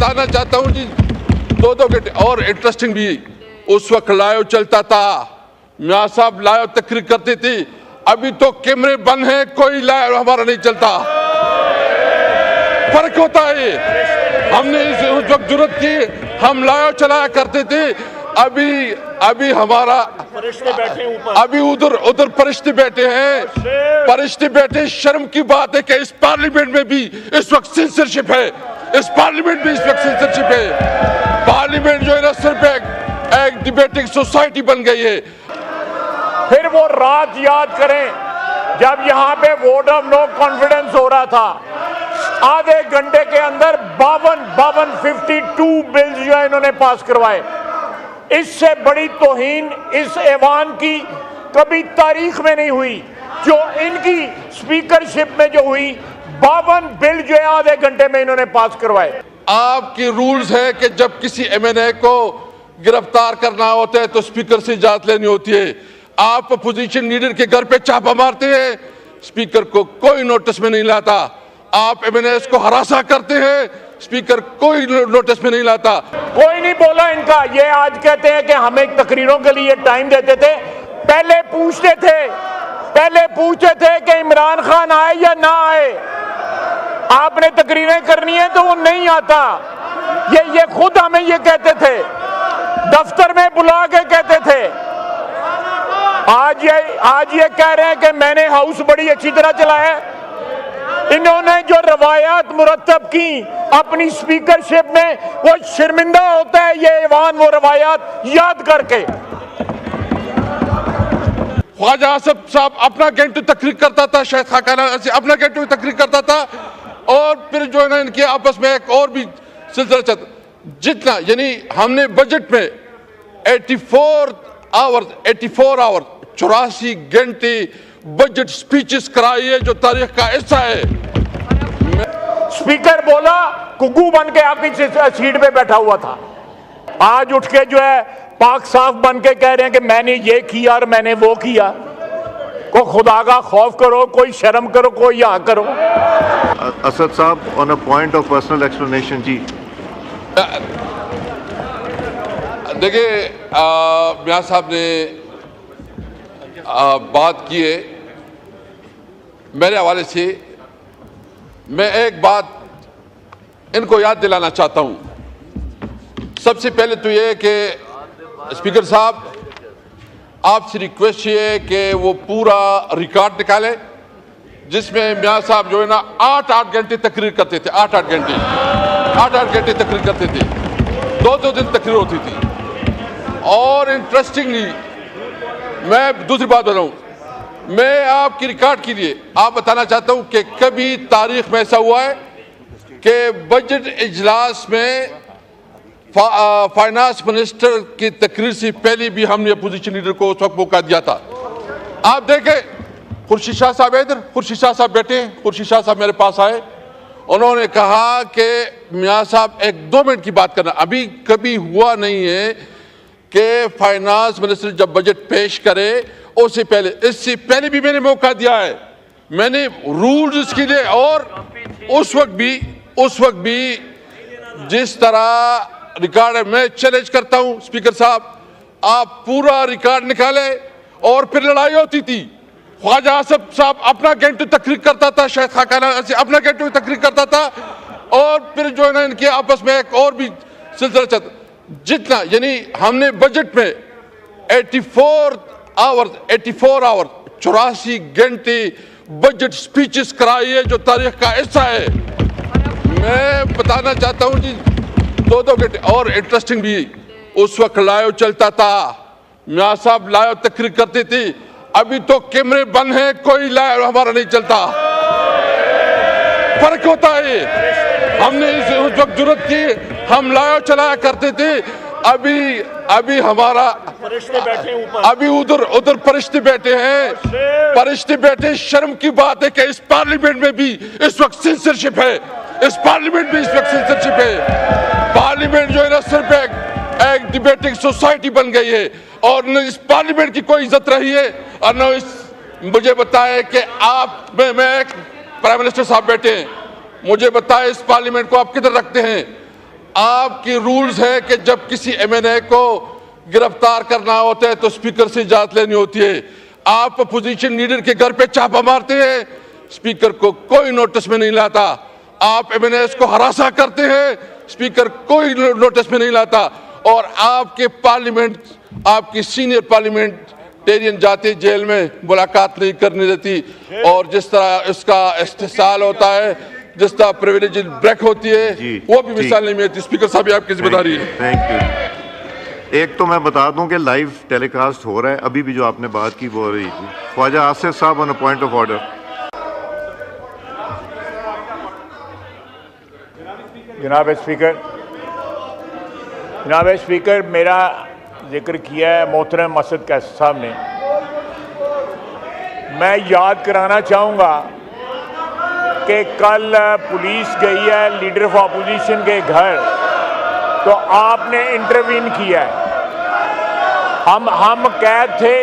بتانا چاہتا ہوں جی 2 گھنٹے اور انٹرسٹنگ بھی اس وقت لائیو چلتا تھا، میاں صاحب لائیو تقریر کرتے تھے، ابھی تو کیمرے بند ہیں، کوئی لائیو ہمارا نہیں چلتا، فرق ہوتا ہے۔ ہم نے اس وقت جرات کی، ہم لائیو چلایا کرتے تھے، ابھی ہمارا ابھی ادھر فرشتے بیٹھے ہیں، فرشتے بیٹھے، شرم کی بات ہے کہ اس پارلیمنٹ میں بھی اس وقت سینسرشپ ہے، اس پارلیمنٹ میں اس وقت سینسرشپ ہے، پارلیمنٹ جو ہے نا صرف ایک ڈیبیٹنگ سوسائٹی بن گئی ہے۔ پھر وہ رات یاد کریں جب یہاں پہ ووٹ آف نو کانفیڈنس ہو رہا تھا، آدھے گھنٹے کے اندر 52 بلز جو ہے انہوں نے پاس کروائے۔ اس سے بڑی توہین اس ایوان کی کبھی تاریخ میں نہیں ہوئی جو ان کی سپیکرشپ میں جو ہوئی۔ 52 بل جو ہے آدھے گھنٹے میں انہوں نے پاس کروائے۔ آپ کی رولز ہے کہ جب کسی ایم این اے کو گرفتار کرنا ہوتا ہے تو سپیکر سے اجازت لینی ہوتی ہے۔ آپ اپوزیشن لیڈر کے گھر پہ چھاپا مارتے ہیں، سپیکر کو کوئی نوٹس میں نہیں لاتا۔ آپ ایم این ایس کو ہراساں کرتے ہیں، سپیکر کوئی نوٹس میں نہیں لاتا۔ کوئی نہیں بولا ان کا۔ یہ آج کہتے ہیں کہ ہمیں تقریروں کے لیے ٹائم دیتے تھے، پہلے پوچھتے تھے کہ عمران خان آئے یا نہ آئے۔ آپ نے تقریریں کرنی ہیں تو وہ نہیں آتا، یہ خود ہمیں یہ کہتے تھے، دفتر میں بلا کے کہتے تھے۔ آج یہ کہہ رہے ہیں کہ میں نے ہاؤس بڑی اچھی طرح چلایا۔ انہوں نے جو روایات مرتب کی اپنی سپیکرشپ میں، وہ شرمندہ ہوتا ہے یہ ایوان وہ روایات یاد کر کے۔ خواجہ آصف صاحب اپنا گھنٹے تقریر کرتا تھا، شاید خاکانہ سے اپنا گھنٹے تقریر کرتا تھا، اور پھر جو ہے نا ان کے آپس میں ایک اور بھی سلسلہ چلتا جتنا، یعنی ہم نے بجٹ میں 84 آور 84 گھنٹے بجٹ سپیچز کرائی ہے جو تاریخ کا حصہ ہے۔ سپیکر بولا، کگو بن کے آپ کی سیٹ پہ بیٹھا ہوا تھا۔ آج اٹھ کے جو ہے پاک صاف بن کے کہہ رہے ہیں کہ میں نے یہ کیا اور میں نے وہ کیا۔ کوئی خدا کا خوف کرو، کوئی شرم کرو، کوئی یہاں کرو۔ اسد صاحب on a point of personal explanation جی۔ دیکھیں میاں صاحب نے بات کی ہے، میرے حوالے سے میں ایک بات ان کو یاد دلانا چاہتا ہوں۔ سب سے پہلے تو یہ کہ اسپیکر صاحب آپ سے ریکویسٹ یہ ہے کہ وہ پورا ریکارڈ نکالے جس میں میاں صاحب جو ہے نا 8 گھنٹے تقریر کرتے تھے، 8 گھنٹے تقریر کرتے تھے، 2 دن تقریر ہوتی تھی۔ اور انٹرسٹنگلی میں دوسری بات بتاؤں، میں آپ کی ریکارڈ کے لیے آپ بتانا چاہتا ہوں کہ کبھی تاریخ میں ایسا ہوا ہے کہ بجٹ اجلاس میں فائنانس منسٹر کی تقریر سے پہلے بھی ہم نے اپوزیشن لیڈر کو اس وقت موقع دیا تھا۔ آپ دیکھیں خورشید شاہ صاحب ادھر، خورشید شاہ صاحب بیٹھے ہیں، خورشید شاہ صاحب میرے پاس آئے، انہوں نے کہا کہ میاں صاحب 1-2 منٹ کی بات کرنا۔ ابھی کبھی ہوا نہیں ہے کہ فائنانس منسٹر جب بجٹ پیش کرے اس سے پہلے بھی میں نے موقع دیا ہے، میں نے رولز کے لیے، اور اس وقت بھی جس طرح ریکارڈ ہے، میں چیلنج کرتا ہوں اسپیکر صاحب آپ پورا ریکارڈ نکالیں۔ اور پھر لڑائی ہوتی تھی، خواجہ آصف صاحب اپنا گھنٹے تقریر کرتا تھا، شاید خاکانہ سے اپنا گھنٹے تقریر کرتا تھا، اور پھر جو ہے نا ان کے آپس میں ایک اور بھی سلسلہ چلتا جتنا، یعنی ہم نے بجٹ میں 84 آور 84 گھنٹے بجٹ سپیچز کرائی ہے جو تاریخ کا حصہ ہے۔ میں بتانا چاہتا ہوں جی 2 گھنٹے اور انٹرسٹنگ بھی اس وقت لائیو چلتا تھا، میاں صاحب لائیو تقریر کرتے تھے، ابھی تو کیمرے بند ہیں، کوئی لائیو ہمارا نہیں چلتا، فرق ہوتا ہے۔ ہم نے اس وقت جرات کی، ہم لائیو چلایا کرتے تھے، ابھی ہمارا ابھی ادھر فرشتے بیٹھے ہیں، فرشتے بیٹھے، شرم کی بات ہے کہ اس پارلیمنٹ میں بھی اس وقت سینسرشپ ہے، اس پارلیمنٹ میں اس وقت سینسرشپ ہے۔ پارلیمنٹ جو ہے نا صرف ایک ڈیبیٹنگ سوسائٹی بن گئی ہے، اور نہ اس پارلیمنٹ کی کوئی عزت رہی ہے، اور نہ مجھے بتائے کہ آپ میں پرائم منسٹر صاحب بیٹھے ہیں، مجھے بتائے اس پارلیمنٹ کو آپ کدھر رکھتے ہیں؟ آپ کی رولز ہے کہ جب کسی ایم این اے کو گرفتار کرنا ہوتا ہے تو اسپیکر سے اجازت لینی ہوتی ہے. آپ اپوزیشن لیڈر کے گھر پہ چھاپا مارتے ہیں, اسپیکر کو کوئی نوٹس میں نہیں لاتا. آپ ایم این ایز کو ہراساں کرتے ہیں, اسپیکر کوئی نوٹس میں نہیں لاتا. اور آپ کے پارلیمنٹ, آپ کی سینئر پارلیمنٹیرین جاتے جیل میں ملاقات نہیں کرنے دیتی. اور جس طرح اس کا استحصال ہوتا ہے, جس طرح پریویلیج بریک ہوتی ہے, وہ بھی مثال نہیں ملتی. اسپیکر صاحب یہ آپ کی ذمہ داری ہے. Thank you. ایک تو میں بتا دوں کہ لائیو ٹیلی کاسٹ ہو رہا ہے, ابھی بھی جو آپ نے بات کی وہ ہو رہی تھی. خواجہ آصف صاحب آن اے پوائنٹ آف آرڈر. جناب اسپیکر, میرا ذکر کیا ہے محترم اسد قیصر صاحب نے. میں یاد کرانا چاہوں گا کہ کل پولیس گئی ہے لیڈر آف اپوزیشن کے گھر, تو آپ نے انٹروین کیا ہے. ہم قید تھے,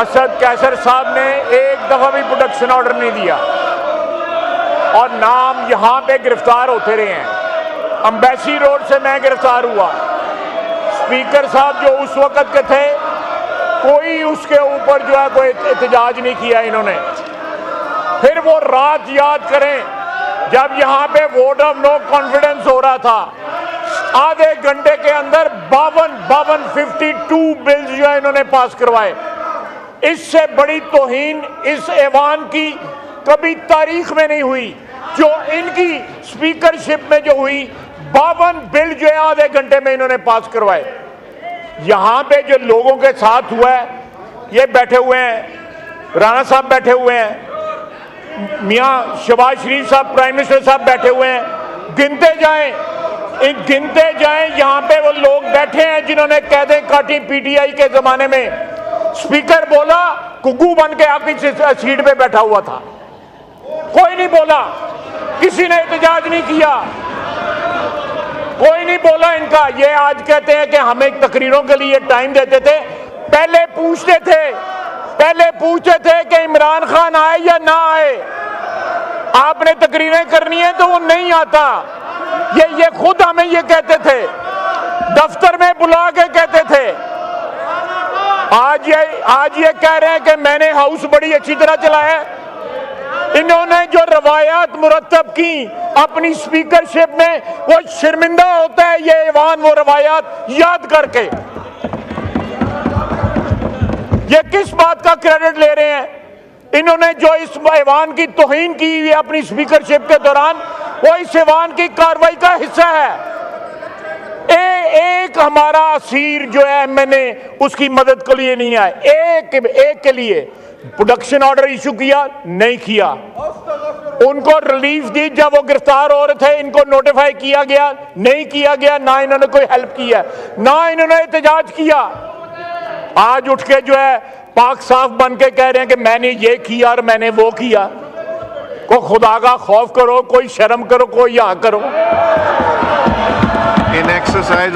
اسد قیصر صاحب نے ایک دفعہ بھی پروڈکشن آرڈر نہیں دیا, اور نام یہاں پہ گرفتار ہوتے رہے ہیں. امبیسی روڈ سے میں گرفتار ہوا. اسپیکر صاحب جو اس وقت کے تھے, کوئی اس کے اوپر جو ہے کوئی احتجاج نہیں کیا انہوں نے. پھر وہ رات یاد کریں جب یہاں پہ ووٹ آف نو کانفیڈنس ہو رہا تھا, آدھے گھنٹے کے اندر 52 بلز جو ہے انہوں نے پاس کروائے. اس سے بڑی توہین اس ایوان کی کبھی تاریخ میں نہیں ہوئی جو ان کی اسپیکرشپ میں جو ہوئی. 52 بل جو ہے آدھے گھنٹے میں انہوں نے پاس کروائے. یہاں پہ جو لوگوں کے ساتھ ہوا ہے, یہ بیٹھے ہوئے ہیں, رانا صاحب بیٹھے ہوئے ہیں, میاں شہباز شریف صاحب پرائم منسٹر صاحب بیٹھے ہوئے ہیں. گنتے جائیں یہاں پہ وہ لوگ بیٹھے ہیں جنہوں نے قیدیں کاٹی پی ٹی آئی کے زمانے میں. اسپیکر بولا, گگو بن کے آپ کی سیٹ پہ بیٹھا ہوا تھا, کوئی نہیں بولا, کسی نے احتجاج نہیں کیا, کوئی نہیں بولا ان کا. یہ آج کہتے ہیں کہ ہمیں تقریروں کے لیے ٹائم دیتے تھے. پہلے پوچھتے تھے کہ عمران خان آئے یا نہ آئے. آپ نے تقریریں کرنی ہیں تو وہ نہیں آتا. یہ خود ہمیں یہ کہتے تھے, دفتر میں بلا کے کہتے تھے. آج یہ کہہ رہے ہیں کہ میں نے ہاؤس بڑی اچھی طرح چلایا. انہوں نے جو روایات مرتب کی اپنی اسپیکرشپ میں, وہ شرمندہ ہوتا ہے یہ ایوان وہ روایات یاد کر کے. یہ کس بات کا کریڈٹ لے رہے ہیں؟ انہوں نے جو اس ایوان کی توہین کی ہوئی اپنی اسپیکرشپ کے دوران, وہ اس ایوان کی کارروائی کا حصہ ہے. ایک ہمارا اسیر جو ہے میں نے اس کی مدد کے لیے نہیں آئے, ایک کے لیے پروڈکشن آرڈر ایشو کیا نہیں کیا. ان کو ریلیف دی جب وہ گرفتار ہو رہے تھے, ان کو نوٹیفائی کیا گیا نہیں کیا گیا, نہ انہوں نے کوئی ہیلپ کیا, نہ انہوں نے احتجاج کیا. آج اٹھ کے جو ہے پاک صاف بن کے کہہ رہے ہیں کہ میں نے یہ کیا اور میں نے وہ کیا. کو خدا کا خوف کرو, کوئی شرم کرو, کوئی یہاں کرو. ان ایکسرسائز